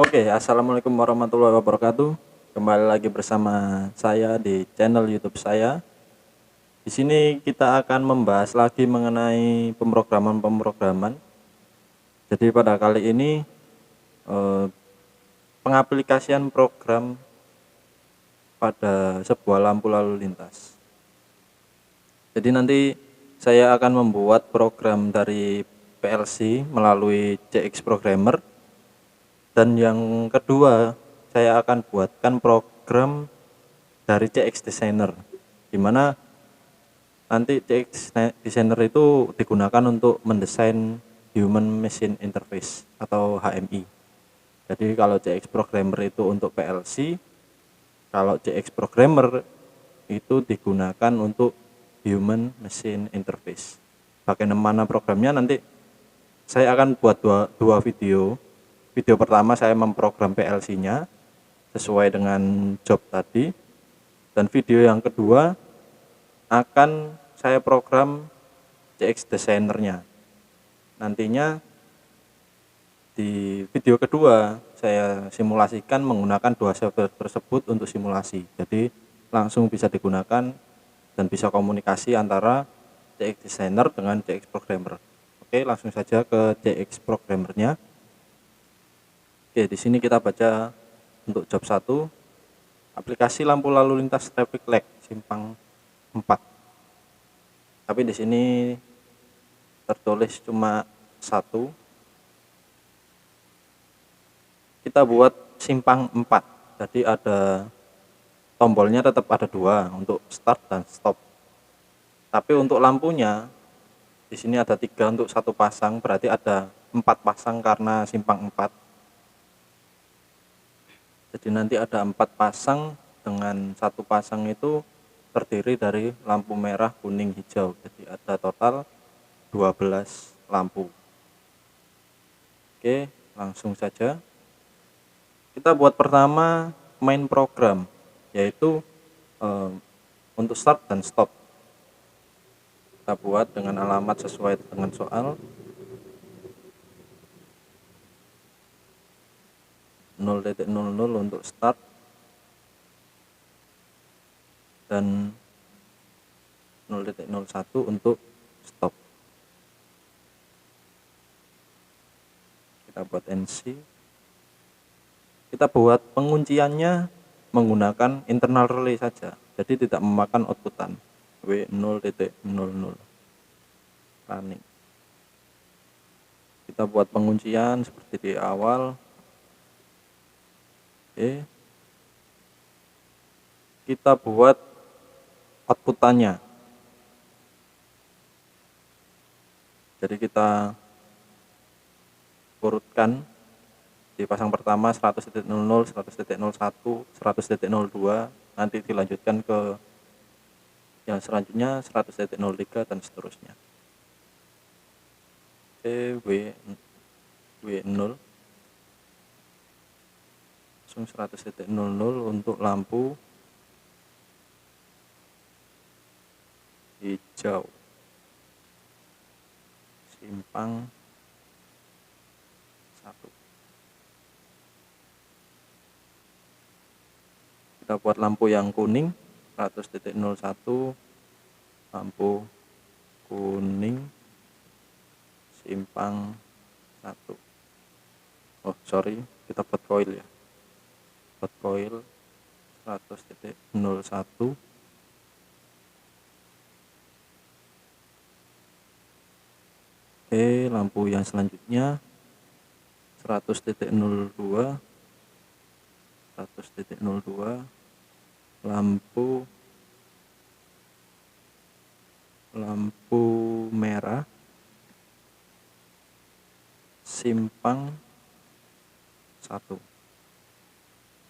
Oke, assalamualaikum warahmatullahi wabarakatuh. Kembali lagi bersama saya di channel YouTube saya. Di sini kita akan membahas lagi mengenai pemrograman-pemrograman. Jadi pada kali ini eh, pengaplikasian program pada sebuah lampu lalu lintas. Jadi nanti saya akan membuat program dari PLC melalui CX Programmer, dan yang kedua saya akan buatkan program dari CX Designer, di mana nanti CX Designer itu digunakan untuk mendesain Human Machine Interface atau HMI. Jadi kalau CX Programmer itu untuk PLC, kalau CX Programmer itu digunakan untuk Human Machine Interface. Bagaimana programnya nanti saya akan buat dua video. Video pertama saya memprogram PLC-nya sesuai dengan job tadi, dan video yang kedua akan saya program CX Designer-nya. Nantinya di video kedua saya simulasikan menggunakan dua software tersebut untuk simulasi. Jadi langsung bisa digunakan dan bisa komunikasi antara CX Designer dengan CX Programmer. Oke, langsung saja ke CX Programmer-nya. Oke, di sini kita baca untuk job 1, aplikasi lampu lalu lintas traffic light simpang 4. Tapi di sini tertulis cuma 1. Kita buat simpang 4. Jadi ada tombolnya tetap ada 2 untuk start dan stop. Tapi untuk lampunya di sini ada 3 untuk satu pasang, berarti ada 4 pasang karena simpang 4. Jadi nanti ada 4 pasang, dengan satu pasang itu terdiri dari lampu merah, kuning, hijau. Jadi ada total 12 lampu. Oke, langsung saja. Kita buat pertama main program, yaitu untuk start dan stop. Kita buat dengan alamat sesuai dengan soal. 0.00 untuk start dan 0.01 untuk stop. Kita buat NC. Kita buat pengunciannya menggunakan internal relay saja, jadi tidak memakan outputan. W0.00 running. Kita buat penguncian seperti di awal. Oke. Kita buat outputannya. Jadi kita urutkan di pasang pertama 100.00, 100.01, 100.02, nanti dilanjutkan ke yang selanjutnya 100.03 dan seterusnya. W0 langsung 100.00 untuk lampu hijau simpang 1. Kita buat lampu yang kuning 100.01, lampu kuning simpang 1. Oh sorry, kita buat coil ya, buat coil 100.01. Oke, lampu yang selanjutnya 100.02, 100.02, lampu merah simpang 1.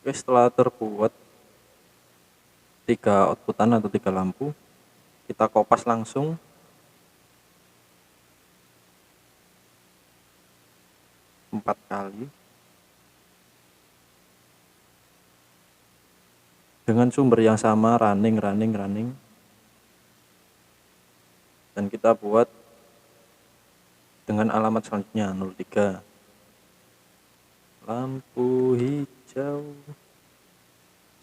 Oke, setelah terbuat 3 outputan atau 3 lampu, kita kopas langsung. Empat kali dengan sumber yang sama, running, dan kita buat dengan alamat selanjutnya 03, lampu hijau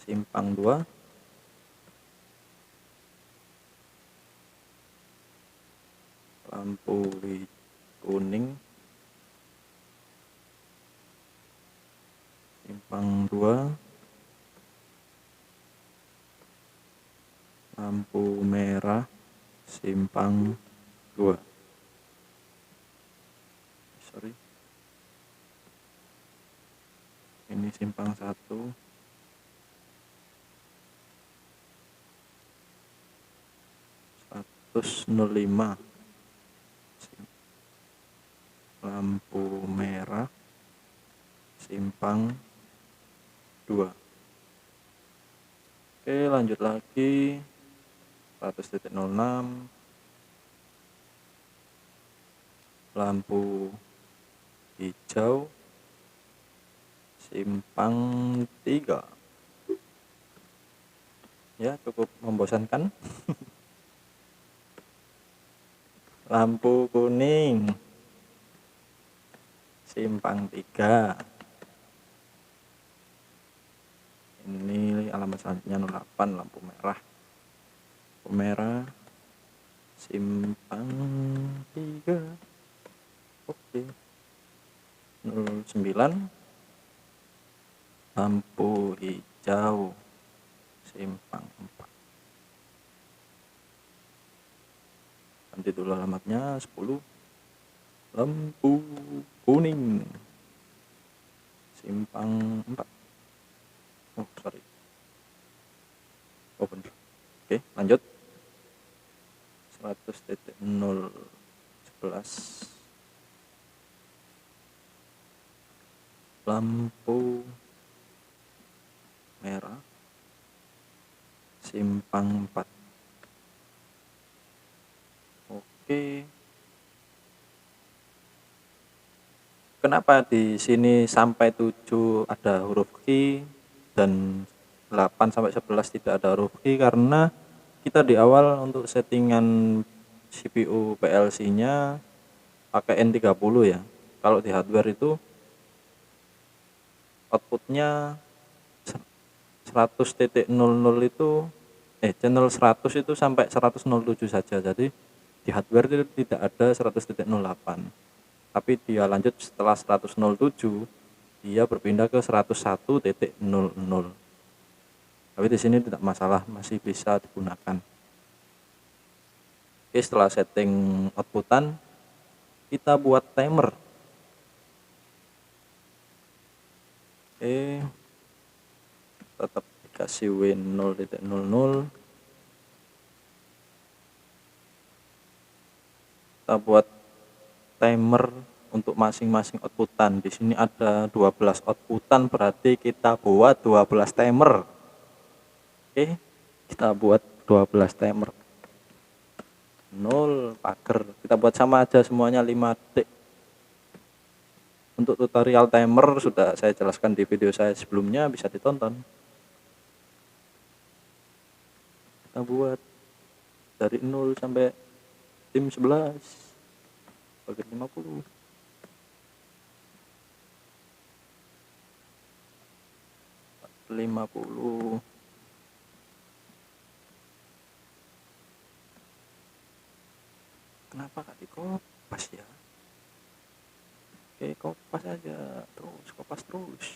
simpang 2, lampu kuning simpang 2, lampu merah simpang 2. Sorry, ini simpang 1, lima, lampu merah simpang 2. Oke, lanjut lagi 100.06, lampu hijau simpang 3. Ya, cukup membosankan. Lampu kuning simpang 3. Ini alamat selanjutnya 08, lampu merah simpang 3. Oke. 09, lampu hijau simpang 4. Nanti dulu alamatnya 10, lampu kuning simpang 4. Oh sorry, oh bener. Oke, lanjut 100.011, lampu merah simpang 4. Oke, kenapa di sini sampai 7 ada huruf Q dan 8 sampai 11 tidak ada huruf Q? Karena kita di awal untuk settingan CPU PLC-nya pakai N30 ya. Kalau di hardware itu outputnya 100.00 itu channel 100 itu sampai 107 saja. Jadi di hardware itu tidak ada 100.08. Tapi dia lanjut setelah 107 dia berpindah ke 101.00. Tapi di sini tidak masalah, masih bisa digunakan. Oke, setelah setting outputan kita buat timer. Oke, tetap dikasih win 0.00. Kita buat timer untuk masing-masing outputan. Di sini ada 12 outputan, berarti kita buat 12 timer. Oke, kita buat 12 timer. 0 pagar. Kita buat sama aja semuanya 5 detik. Untuk tutorial timer sudah saya jelaskan di video saya sebelumnya, bisa ditonton. Kita buat dari 0 sampai tim 11 bagi 50. Kenapa gak dikopas ya? Oke, kopas aja terus, kopas terus.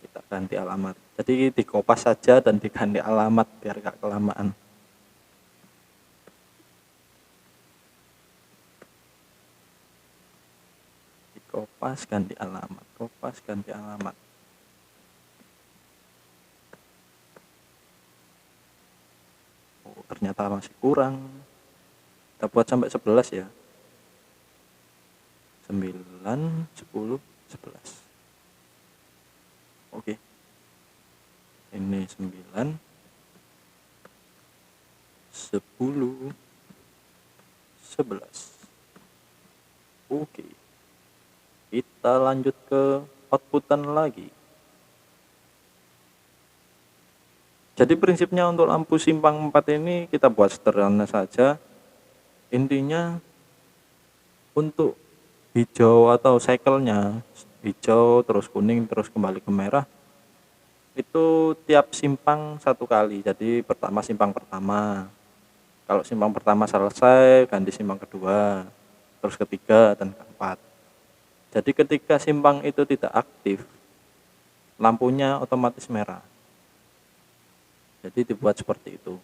Kita ganti alamat. Jadi dikopas saja dan diganti alamat biar gak kelamaan. Dikopas ganti alamat, kopas ganti alamat. Oh, ternyata masih kurang. Kita buat sampai 11 ya. 9, 10, 11. Oke. Ini 9, 10, 11. Oke. Kita lanjut ke outputan lagi. Jadi prinsipnya untuk lampu simpang 4 ini kita buat sederhana saja. Intinya untuk hijau atau cycle-nya hijau terus kuning terus kembali ke merah itu tiap simpang satu kali. Jadi pertama simpang pertama, kalau simpang pertama selesai ganti simpang kedua, terus ketiga dan keempat. Jadi ketika simpang itu tidak aktif, lampunya otomatis merah. Jadi dibuat seperti itu.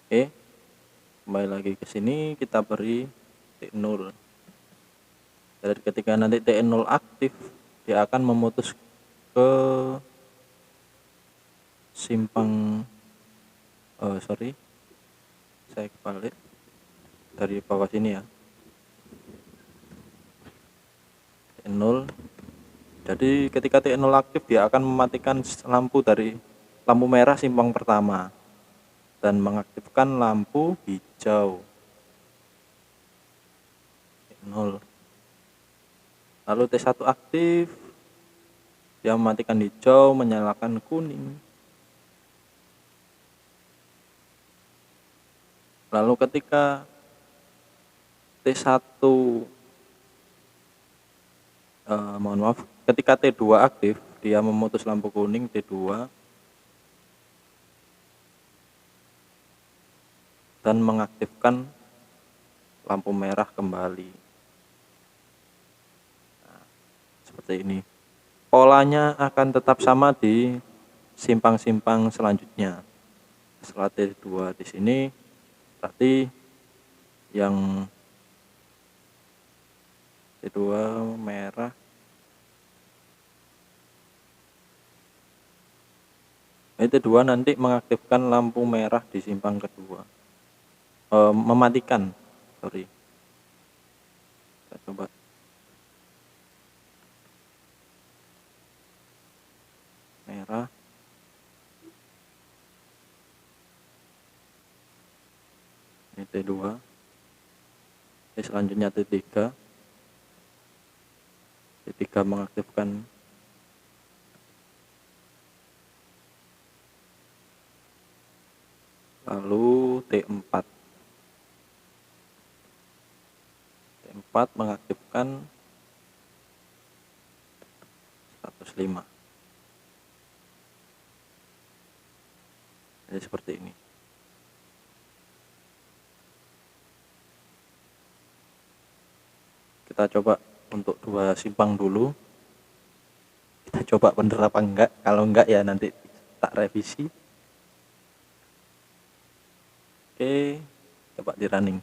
Oke, kembali lagi ke sini, kita beri T0. Jadi ketika nanti T0 aktif, dia akan memutus ke simpang sorry, saya kebalik dari bawah sini ya. T0. Jadi ketika T0 aktif, dia akan mematikan lampu dari lampu merah simpang pertama dan mengaktifkan lampu hijau. T0. Lalu T1 aktif, dia mematikan hijau, menyalakan kuning. Lalu ketika T1 mohon maaf, ketika T2 aktif, dia memutus lampu kuning T2 dan mengaktifkan lampu merah kembali. Nah, seperti ini. Polanya akan tetap sama di simpang-simpang selanjutnya. Setelah T2 di sini, berarti yang T2 merah. T2 nanti mengaktifkan lampu merah di simpang kedua. Mematikan, sorry. Kita coba. Merah. Ini T2. Selanjutnya T3. T3 mengaktifkan lalu T4. T4 mengaktifkan status 5. Jadi seperti ini. Kita coba untuk 2 simpang dulu. Kita coba bener apa enggak. Kalau enggak ya nanti tak revisi. Oke, coba di running.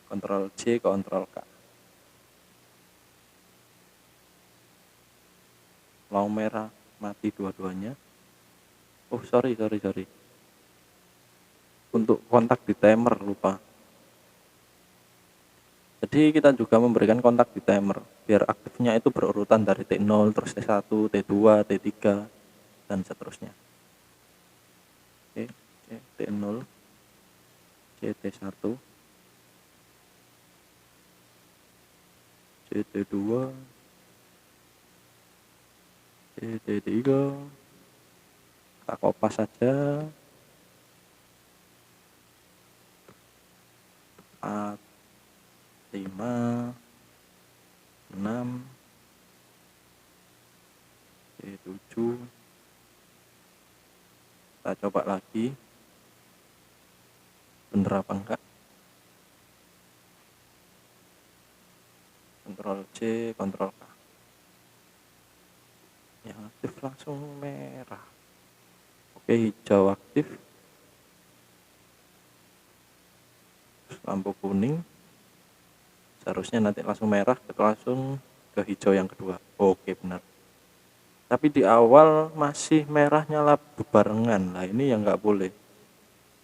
Ctrl C, Ctrl K. Lampu merah mati dua-duanya. Oh sorry. Untuk kontak di timer lupa. Jadi kita juga memberikan kontak di timer biar aktifnya itu berurutan dari T0 terus T1, T2, T3 dan seterusnya. Oke, T0, T1, T2, T3. Kita kopas saja. 4, 5, 6, T7. Kita coba lagi. Bener apa enggak? Ctrl C, Ctrl K. Yang aktif langsung merah. Oke, hijau aktif. Lampu kuning. Seharusnya nanti langsung merah, kita langsung ke hijau yang kedua. Oke, benar. Tapi di awal masih merah nyala berbarengan. Nah, ini yang nggak boleh.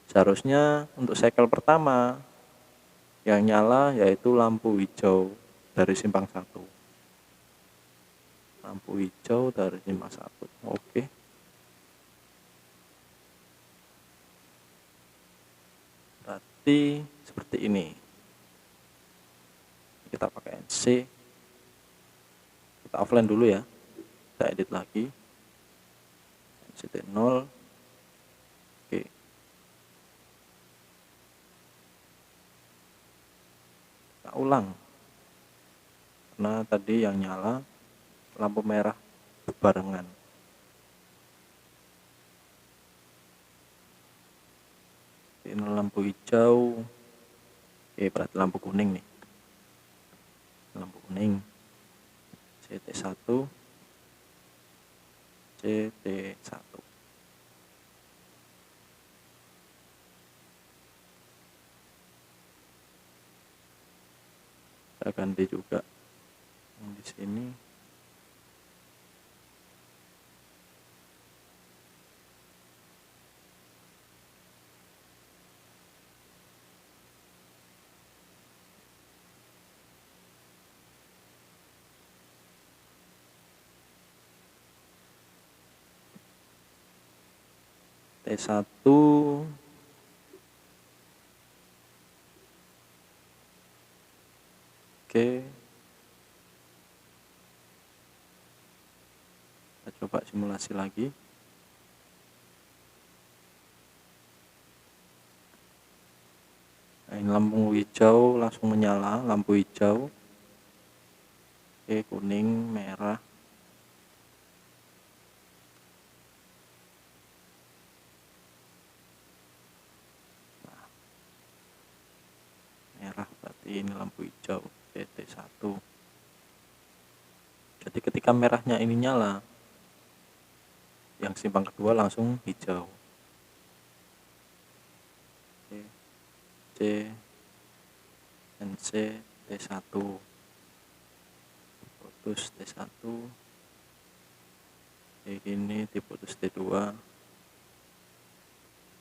Seharusnya untuk cycle pertama yang nyala yaitu lampu hijau dari simpang 1. Lampu hijau dari simpang 1. Oke. Berarti seperti ini. Kita pakai NC. Kita offline dulu ya. Kita edit lagi. NCT0. Oke. Kita ulang. karena tadi yang nyala lampu merah barengan. Ini lampu hijau, berarti lampu kuning nih, lampu kuning CT1 CT1. Saya ganti juga yang di sini. T1 oke, kita coba simulasi lagi. Nah, ini lampu hijau langsung menyala, lampu hijau, oke, kuning, merah, merah, berarti ini lampu hijau CT1. Jadi ketika merahnya ini nyala, yang simpang kedua langsung hijau. Oke. C NC T1 putus T1, ini diputus T2,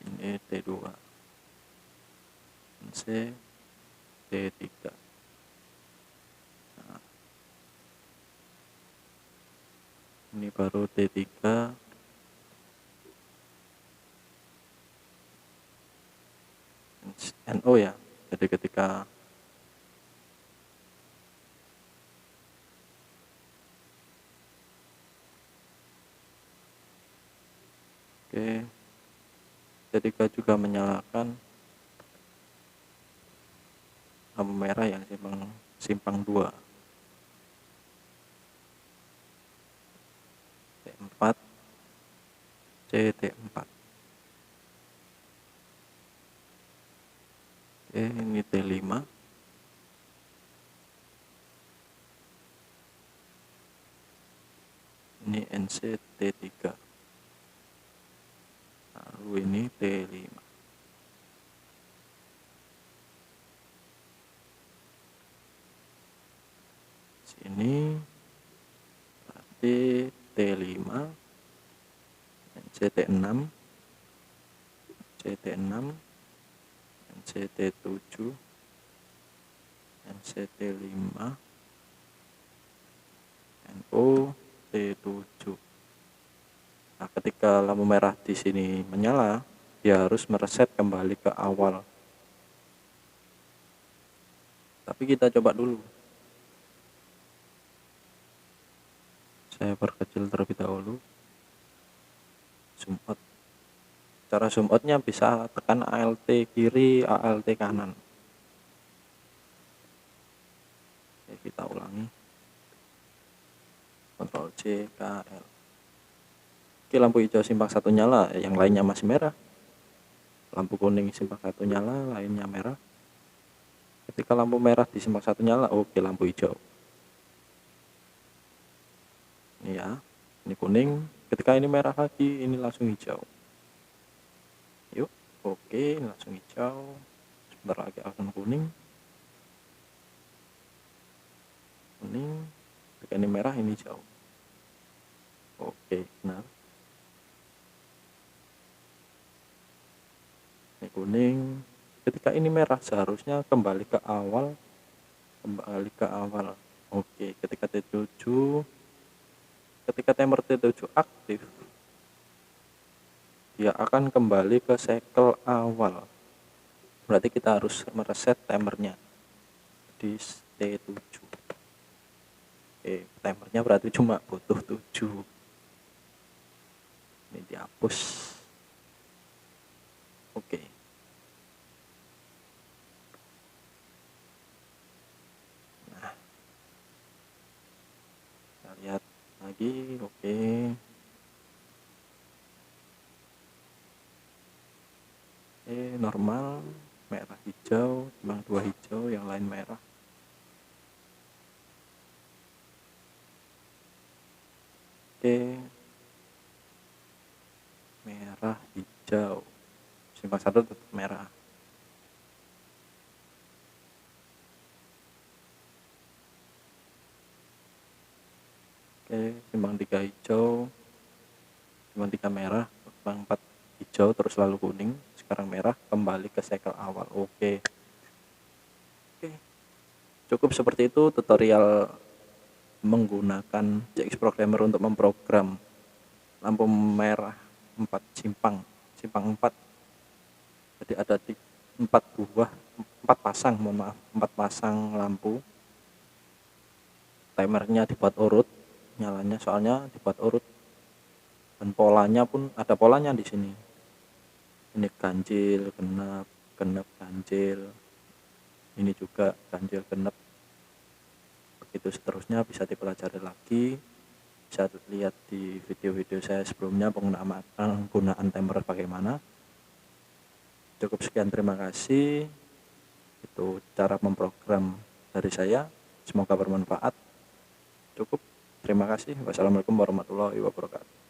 ini T2, NC T3. Nah, ini baru T3, NO ya. Jadi ketika oke, ketika juga menyalakan lampu merah yang simpang 2 T4 CT4. Oke, ini T5, ini NC T3, lalu ini T5. Sini berarti T5, NCT6, CT6, NCT7, NCT5, NO T7. Nah, ketika lampu merah di sini menyala, dia harus mereset kembali ke awal. Tapi kita coba dulu. Saya perkecil terlebih dahulu. Zoom out. Cara zoom outnya bisa tekan ALT kiri, ALT kanan. Oke, kita ulangi. Ctrl C, KL. Oke, lampu hijau simpang 1 nyala, yang lainnya masih merah. Lampu kuning simpang 1 nyala, lainnya merah. Ketika lampu merah di simpang 1 nyala, oke, lampu hijau. Ini ya, ini kuning. Ketika ini merah lagi, ini langsung hijau. Yuk, oke, ini langsung hijau. Sebentar lagi akan kuning. Kuning. Ketika ini merah, ini hijau. Oke, benar. Ini kuning. Ketika ini merah, seharusnya kembali ke awal. Oke, ketika T7, ketika timer T7 aktif, dia akan kembali ke cycle awal. Berarti kita harus mereset timernya di T7. Timernya berarti cuma butuh 7. Ini dihapus. Oke. Nah, lagi. Oke. Normal, merah hijau, cuma 2 hijau, yang lain merah. Oke, merah hijau, simpang 1 tetap merah. Oke, simpang 3 hijau, simpang 3 merah, simpang 4 hijau, terus lalu kuning, sekarang merah, kembali ke cycle awal. Oke. Cukup seperti itu tutorial menggunakan CX Programmer untuk memprogram lampu merah 4 simpang 4. Jadi ada 4 pasang, mohon maaf, 4 pasang lampu. Timernya dibuat urut, nyalanya soalnya dibuat urut, dan polanya pun ada polanya di sini. Ini ganjil, genap, genap, ganjil. Ini juga ganjil, genap. Begitu seterusnya, bisa dipelajari lagi. Bisa lihat di video-video saya sebelumnya penggunaan timer bagaimana. Cukup sekian, terima kasih. Itu cara memprogram dari saya, semoga bermanfaat. Cukup, terima kasih. Wassalamualaikum warahmatullahi wabarakatuh.